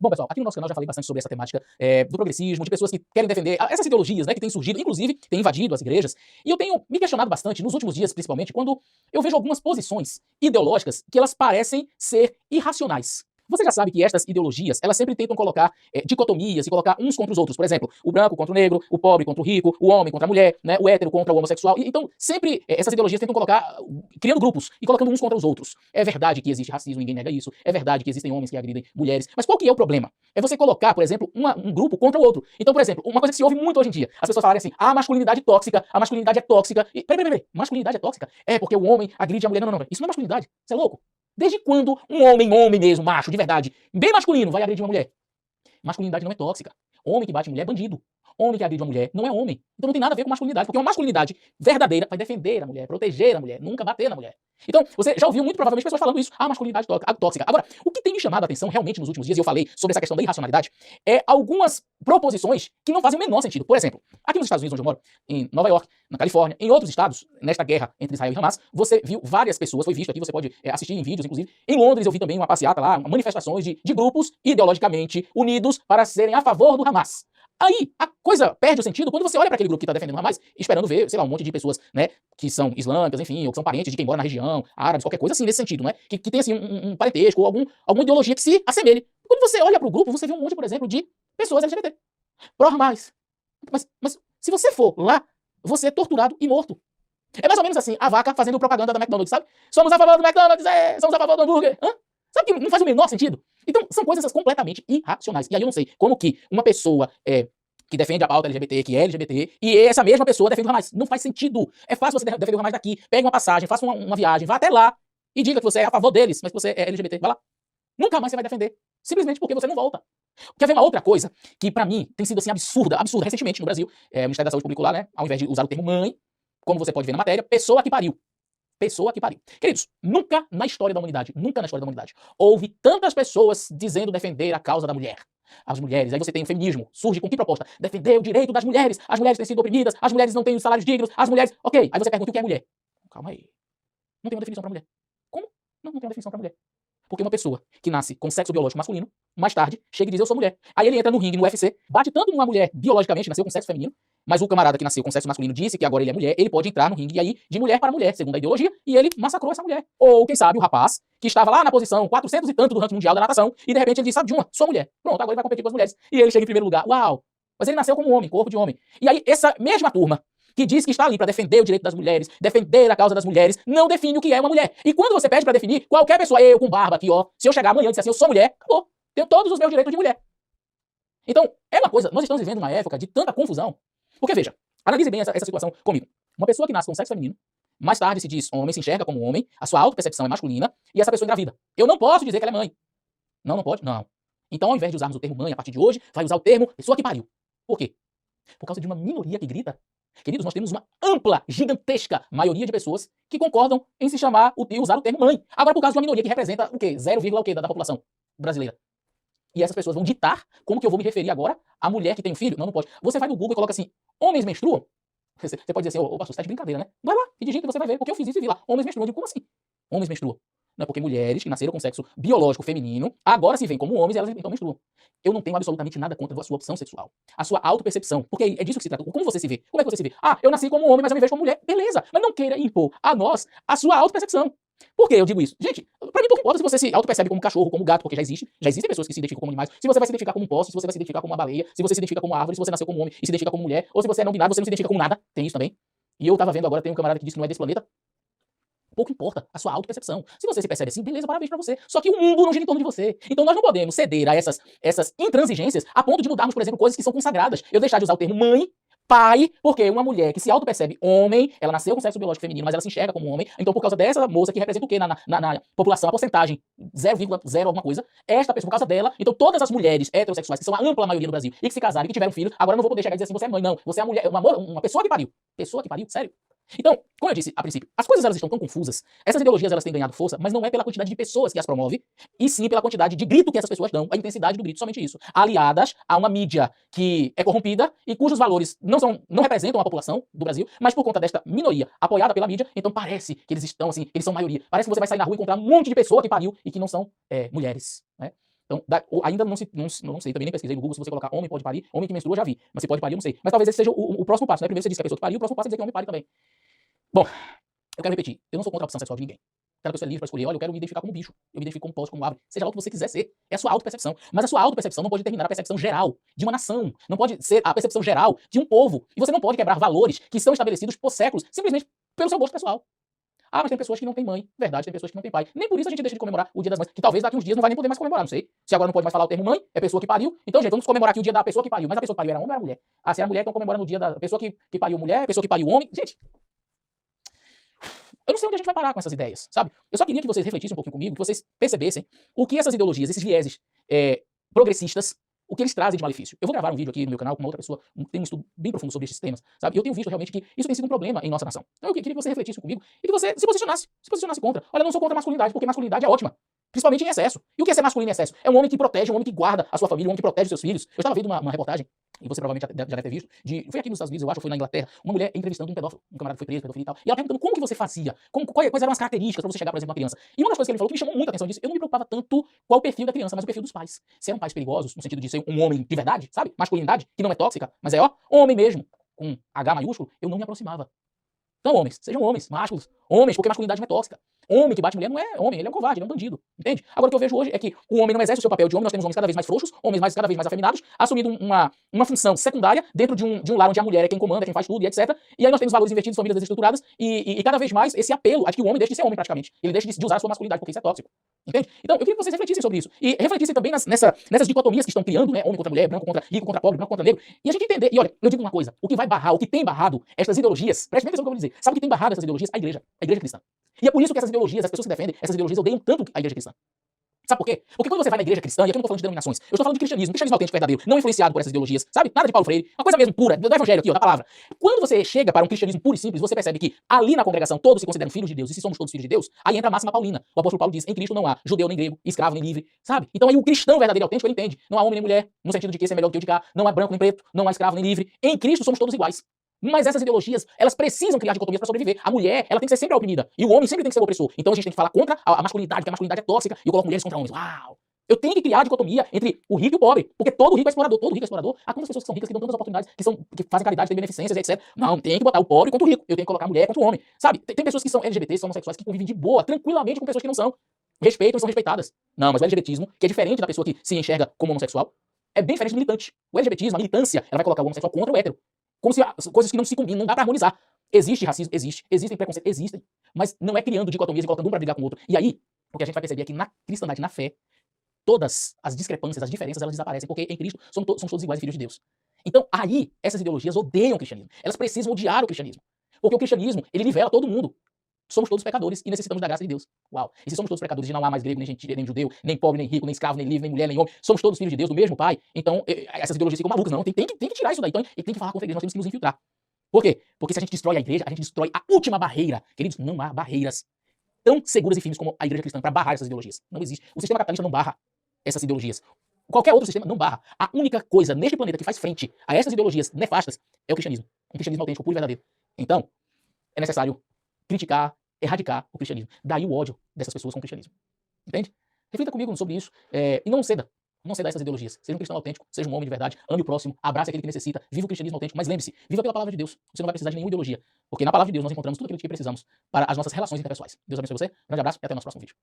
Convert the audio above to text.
Bom, pessoal, aqui no nosso canal já falei bastante sobre essa temática do progressismo, de pessoas que querem defender essas ideologias, né, que têm surgido, inclusive, têm invadido as igrejas. E eu tenho me questionado bastante, nos últimos dias principalmente, quando eu vejo algumas posições ideológicas que elas parecem ser irracionais. Você já sabe que estas ideologias, elas sempre tentam colocar dicotomias e colocar uns contra os outros. Por exemplo, o branco contra o negro, o pobre contra o rico, o homem contra a mulher, né, o hétero contra o homossexual. Então, sempre essas ideologias tentam colocar, criando grupos e colocando uns contra os outros. É verdade que existe racismo, ninguém nega isso. É verdade que existem homens que agridem mulheres. Mas qual que é o problema? É você colocar, por exemplo, um grupo contra o outro. Então, por exemplo, uma coisa que se ouve muito hoje em dia, as pessoas falarem assim, a masculinidade tóxica, a masculinidade é tóxica. E, peraí, masculinidade é tóxica? É porque o homem agride a mulher. Não, isso não é masculinidade. Você é louco? Desde quando um homem mesmo, macho, de verdade, bem masculino, vai agredir uma mulher? Masculinidade não é tóxica. Homem que bate mulher é bandido. Homem que agride uma mulher não é homem. Então não tem nada a ver com masculinidade, porque uma masculinidade verdadeira vai defender a mulher, proteger a mulher, nunca bater na mulher. Então, você já ouviu muito provavelmente pessoas falando isso, masculinidade tóxica. Agora, o que tem me chamado a atenção realmente nos últimos dias, e eu falei sobre essa questão da irracionalidade, é algumas proposições que não fazem o menor sentido. Por exemplo, aqui nos Estados Unidos, onde eu moro, em Nova York, na Califórnia, em outros estados, nesta guerra entre Israel e Hamas, você viu várias pessoas, foi visto aqui, você pode assistir em vídeos, inclusive. Em Londres eu vi também uma passeata lá, manifestações de grupos ideologicamente unidos para serem a favor do Hamas. Aí, a coisa perde o sentido quando você olha para aquele grupo que está defendendo o Hamas, esperando ver, sei lá, um monte de pessoas, né, que são islâmicas, enfim, ou que são parentes de quem mora na região, árabes, qualquer coisa assim, nesse sentido, né, que tem, assim, um parentesco ou alguma ideologia que se assemelhe. Quando você olha para o grupo, você vê um monte, por exemplo, de pessoas LGBT, pró-Hamas. Mas se você for lá, você é torturado e morto. É mais ou menos assim, a vaca fazendo propaganda da McDonald's, sabe? Somos a favor do McDonald's, somos a favor do hambúrguer. Sabe que não faz o menor sentido? Então, são coisas completamente irracionais. E aí eu não sei como que uma pessoa que defende a pauta LGBT, que é LGBT, e essa mesma pessoa defende o Hamas. Não faz sentido. É fácil você defender o Hamas daqui. Pegue uma passagem, faça uma viagem, vá até lá e diga que você é a favor deles, mas que você é LGBT. Vai lá. Nunca mais você vai defender. Simplesmente porque você não volta. Quer ver uma outra coisa que pra mim tem sido assim absurda recentemente no Brasil. O Ministério da Saúde publicou lá, né, ao invés de usar o termo mãe, como você pode ver na matéria, pessoa que pariu. Pessoa que pariu. Queridos, nunca na história da humanidade, houve tantas pessoas dizendo defender a causa da mulher. As mulheres, aí você tem o feminismo, surge com que proposta? Defender o direito das mulheres, as mulheres têm sido oprimidas, as mulheres não têm os salários dignos, as mulheres... Ok, aí você pergunta o que é mulher. Calma aí. Não tem uma definição pra mulher. Como? Não tem uma definição pra mulher. Porque uma pessoa que nasce com sexo biológico masculino, mais tarde, chega e diz eu sou mulher. Aí ele entra no ringue, no UFC, bate tanto numa mulher biologicamente, nasceu com sexo feminino, mas o camarada que nasceu com sexo masculino disse que agora ele é mulher, ele pode entrar no ringue e aí de mulher para mulher, segundo a ideologia, e ele massacrou essa mulher. Ou, quem sabe, o rapaz que estava lá na posição 400 e tanto do ranking mundial da natação, e de repente ele diz, sabe de uma, sou mulher. Pronto, agora ele vai competir com as mulheres. E ele chega em primeiro lugar. Uau! Mas ele nasceu como homem, corpo de homem. E aí essa mesma turma que diz que está ali para defender o direito das mulheres, defender a causa das mulheres, não define o que é uma mulher. E quando você pede para definir, qualquer pessoa, eu com barba aqui, ó, se eu chegar amanhã e disser assim, eu sou mulher, acabou. Tenho todos os meus direitos de mulher. Então, é uma coisa, nós estamos vivendo uma época de tanta confusão. Porque, veja, analise bem essa situação comigo. Uma pessoa que nasce com sexo feminino, mais tarde se diz homem, se enxerga como homem, a sua autopercepção é masculina, e essa pessoa engravida. Eu não posso dizer que ela é mãe. Não pode? Não. Então, ao invés de usarmos o termo mãe a partir de hoje, vai usar o termo pessoa que pariu. Por quê? Por causa de uma minoria que grita. Queridos, nós temos uma ampla, gigantesca maioria de pessoas que concordam em se chamar e usar o termo mãe. Agora, por causa de uma minoria que representa o quê? 0, o quê da população brasileira. E essas pessoas vão ditar como que eu vou me referir agora à mulher que tem um filho? Não pode. Você vai no Google e coloca assim, homens menstruam? Você pode dizer assim, ô pastor, você tá de brincadeira, né? Vai lá e digita que você vai ver, porque eu fiz isso e vi lá. Homens menstruam. Eu digo, como assim? Homens menstruam. Não é porque mulheres que nasceram com sexo biológico feminino, agora se veem como homens e elas então menstruam. Eu não tenho absolutamente nada contra a sua opção sexual. A sua autopercepção. Porque é disso que se trata. Como você se vê? Como é que você se vê? Eu nasci como homem, mas eu me vejo como mulher. Beleza. Mas não queira impor a nós a sua autopercepção. Por que eu digo isso? Gente, pra mim pouco importa se você se autopercebe como cachorro, como gato, porque já existem pessoas que se identificam como animais. Se você vai se identificar como um poste, se você vai se identificar como uma baleia, se você se identifica como uma árvore, se você nasceu como homem e se identifica como mulher, ou se você é não binário, você não se identifica como nada. Tem isso também. E eu tava vendo agora, tem um camarada que disse que não é desse planeta. Pouco importa a sua autopercepção. Se você se percebe assim, beleza, parabéns pra você. Só que o mundo não gira em torno de você. Então nós não podemos ceder a essas intransigências a ponto de mudarmos, por exemplo, coisas que são consagradas. Eu deixar de usar o termo mãe, pai, porque uma mulher que se autopercebe homem, ela nasceu com sexo biológico feminino, mas ela se enxerga como homem. Então, por causa dessa moça que representa o quê na população, a porcentagem 0,0 alguma coisa, esta pessoa, por causa dela, então todas as mulheres heterossexuais, que são a ampla maioria no Brasil, e que se casaram e que tiveram filho, agora eu não vou poder chegar e dizer assim, você é mãe, não. Você é uma mulher, uma pessoa que pariu. Pessoa que pariu? Sério? Então, como eu disse a princípio, as coisas elas estão tão confusas, essas ideologias elas têm ganhado força, mas não é pela quantidade de pessoas que as promove, e sim pela quantidade de grito que essas pessoas dão, a intensidade do grito, somente isso. Aliadas a uma mídia que é corrompida e cujos valores não representam a população do Brasil, mas por conta desta minoria apoiada pela mídia, então parece que eles estão assim, eles são maioria. Parece que você vai sair na rua e encontrar um monte de pessoa que pariu e que não são mulheres, né? Então, ainda não sei, também nem pesquisei no Google se você colocar homem pode parir, homem que menstrua eu já vi, mas se pode parir eu não sei. Mas talvez esse seja o próximo passo, né? Primeiro você diz que a pessoa que pariu, o próximo passo é dizer que o homem pare também. Bom, eu quero repetir, eu não sou contra a opção sexual de ninguém. Cada pessoa é livre para escolher, olha, eu quero me identificar como bicho, eu me identifico como poste, como árvore, seja lá o que você quiser ser. É a sua autopercepção. Mas a sua autopercepção não pode determinar a percepção geral de uma nação, não pode ser a percepção geral de um povo. E você não pode quebrar valores que são estabelecidos por séculos, simplesmente pelo seu gosto pessoal. Ah, mas tem pessoas que não têm mãe. Verdade, tem pessoas que não têm pai. Nem por isso a gente deixa de comemorar o Dia das Mães, que talvez daqui uns dias não vai nem poder mais comemorar, não sei. Se agora não pode mais falar o termo mãe, é pessoa que pariu. Então, gente, vamos comemorar aqui o dia da pessoa que pariu. Mas a pessoa que pariu era homem ou era mulher? Ah, se era mulher, então comemora no dia da pessoa que pariu mulher, pessoa que pariu homem. Gente, eu não sei onde a gente vai parar com essas ideias, sabe? Eu só queria que vocês refletissem um pouquinho comigo, que vocês percebessem o que essas ideologias, esses vieses progressistas, o que eles trazem de malefício. Eu vou gravar um vídeo aqui no meu canal com uma outra pessoa, tem um estudo bem profundo sobre esses temas, sabe? E eu tenho visto realmente que isso tem sido um problema em nossa nação. Então eu queria que você refletisse comigo e que você se posicionasse contra. Olha, eu não sou contra a masculinidade, porque masculinidade é ótima. Principalmente em excesso. E o que é ser masculino em excesso? É um homem que protege, um homem que guarda a sua família, um homem que protege os seus filhos. Eu estava vendo uma reportagem, e você provavelmente já deve ter visto, foi aqui nos Estados Unidos, eu acho, ou foi na Inglaterra, uma mulher entrevistando um pedófilo, um camarada que foi preso, pedofilia e tal, e ela perguntando como que você fazia, quais eram as características para você chegar, por exemplo, uma criança. E uma das coisas que ele falou que me chamou muita atenção disso, eu não me preocupava tanto qual o perfil da criança, mas o perfil dos pais. Se eram pais perigosos, no sentido de ser um homem de verdade, sabe? Masculinidade, que não é tóxica, mas é, ó, homem mesmo, com H maiúsculo, eu não me aproximava. Então, homens, sejam homens, machos, homens, porque masculinidade não é tóxica. Homem que bate mulher não é homem, ele é um covarde, ele é um bandido, entende? Agora, o que eu vejo hoje é que o homem não exerce o seu papel de homem, nós temos homens cada vez mais frouxos, homens cada vez mais afeminados, assumindo uma função secundária dentro de um lar onde a mulher é quem comanda, quem faz tudo e etc. E aí nós temos valores invertidos, famílias desestruturadas e cada vez mais esse apelo a que o homem deixe de ser homem praticamente. Ele deixa de usar a sua masculinidade, porque isso é tóxico. Entende? Então, eu queria que vocês refletissem sobre isso. E refletissem também nessas dicotomias que estão criando, né? Homem contra mulher, branco contra rico contra pobre, branco contra negro. E a gente entender, e olha, eu digo uma coisa, o que vai barrar, o que tem barrado estas ideologias, preste bem atenção no que eu vou dizer. Sabe o que tem barrado essas ideologias? A igreja cristã. E é por isso que essas ideologias, as pessoas que defendem, essas ideologias odeiam tanto a igreja cristã. Sabe por quê? Porque quando você vai na igreja cristã, e aqui eu não estou falando de denominações, eu estou falando de cristianismo autêntico, verdadeiro, não influenciado por essas ideologias, sabe? Nada de Paulo Freire, uma coisa mesmo pura, do evangelho aqui, ó, da palavra. Quando você chega para um cristianismo puro e simples, você percebe que ali na congregação todos se consideram filhos de Deus, e se somos todos filhos de Deus, aí entra a máxima paulina. O apóstolo Paulo diz, em Cristo não há judeu nem grego, escravo nem livre, sabe? Então aí o cristão verdadeiro e autêntico, ele entende, não há homem nem mulher, no sentido de que esse é melhor do que o de cá, não há branco nem preto, não há escravo nem livre, em Cristo somos todos iguais. Mas essas ideologias, elas precisam criar dicotomias para sobreviver. A mulher, ela tem que ser sempre a oprimida. E o homem sempre tem que ser o opressor. Então a gente tem que falar contra a masculinidade, que a masculinidade é tóxica, e eu coloco mulheres contra homens. Uau! Eu tenho que criar a dicotomia entre o rico e o pobre. Porque todo rico é explorador, todo rico é explorador. Há quantas pessoas que são ricas, que dão tantas oportunidades, que fazem caridade, têm beneficências, etc. Não, tem que botar o pobre contra o rico. Eu tenho que colocar a mulher contra o homem. Sabe? Tem pessoas que são LGBTs, são homossexuais, que convivem de boa, tranquilamente com pessoas que não são. Respeitam e são respeitadas. Não, mas o LGBTismo, que é diferente da pessoa que se enxerga como homossexual, é bem diferente do militante. O LGBTismo, a militância, ela vai colocar o homossexual contra o hétero. Como se coisas que não se combinam, não dá pra harmonizar. Existe racismo? Existe. Existem preconceitos? Existem. Mas não é criando dicotomias e colocando um pra brigar com o outro. E aí, o que a gente vai perceber é que na cristandade, na fé, todas as discrepâncias, as diferenças, elas desaparecem, porque em Cristo somos todos iguais e filhos de Deus. Então, aí, essas ideologias odeiam o cristianismo. Elas precisam odiar o cristianismo. Porque o cristianismo, ele nivela todo mundo. Somos todos pecadores e necessitamos da graça de Deus. Uau. E se somos todos pecadores e não há mais grego, nem gentil, nem judeu, nem pobre, nem rico, nem escravo, nem livre, nem mulher, nem homem, somos todos filhos de Deus, do mesmo Pai, então essas ideologias ficam malucas. Não, tem que tirar isso daí. Então, e tem que falar contra a igreja, nós temos que nos infiltrar. Por quê? Porque se a gente destrói a igreja, a gente destrói a última barreira. Queridos, não há barreiras tão seguras e firmes como a igreja cristã para barrar essas ideologias. Não existe. O sistema capitalista não barra essas ideologias. Qualquer outro sistema não barra. A única coisa neste planeta que faz frente a essas ideologias nefastas é o cristianismo. Um cristianismo autêntico, puro e verdadeiro. Então, é necessário criticar, erradicar o cristianismo. Daí o ódio dessas pessoas com o cristianismo. Entende? Reflita comigo sobre isso e não ceda. Não ceda a essas ideologias. Seja um cristão autêntico, seja um homem de verdade, ame o próximo, abrace aquele que necessita, viva o cristianismo autêntico, mas lembre-se, viva pela palavra de Deus. Você não vai precisar de nenhuma ideologia, porque na palavra de Deus nós encontramos tudo aquilo que precisamos para as nossas relações interpessoais. Deus abençoe você, um grande abraço e até o nosso próximo vídeo.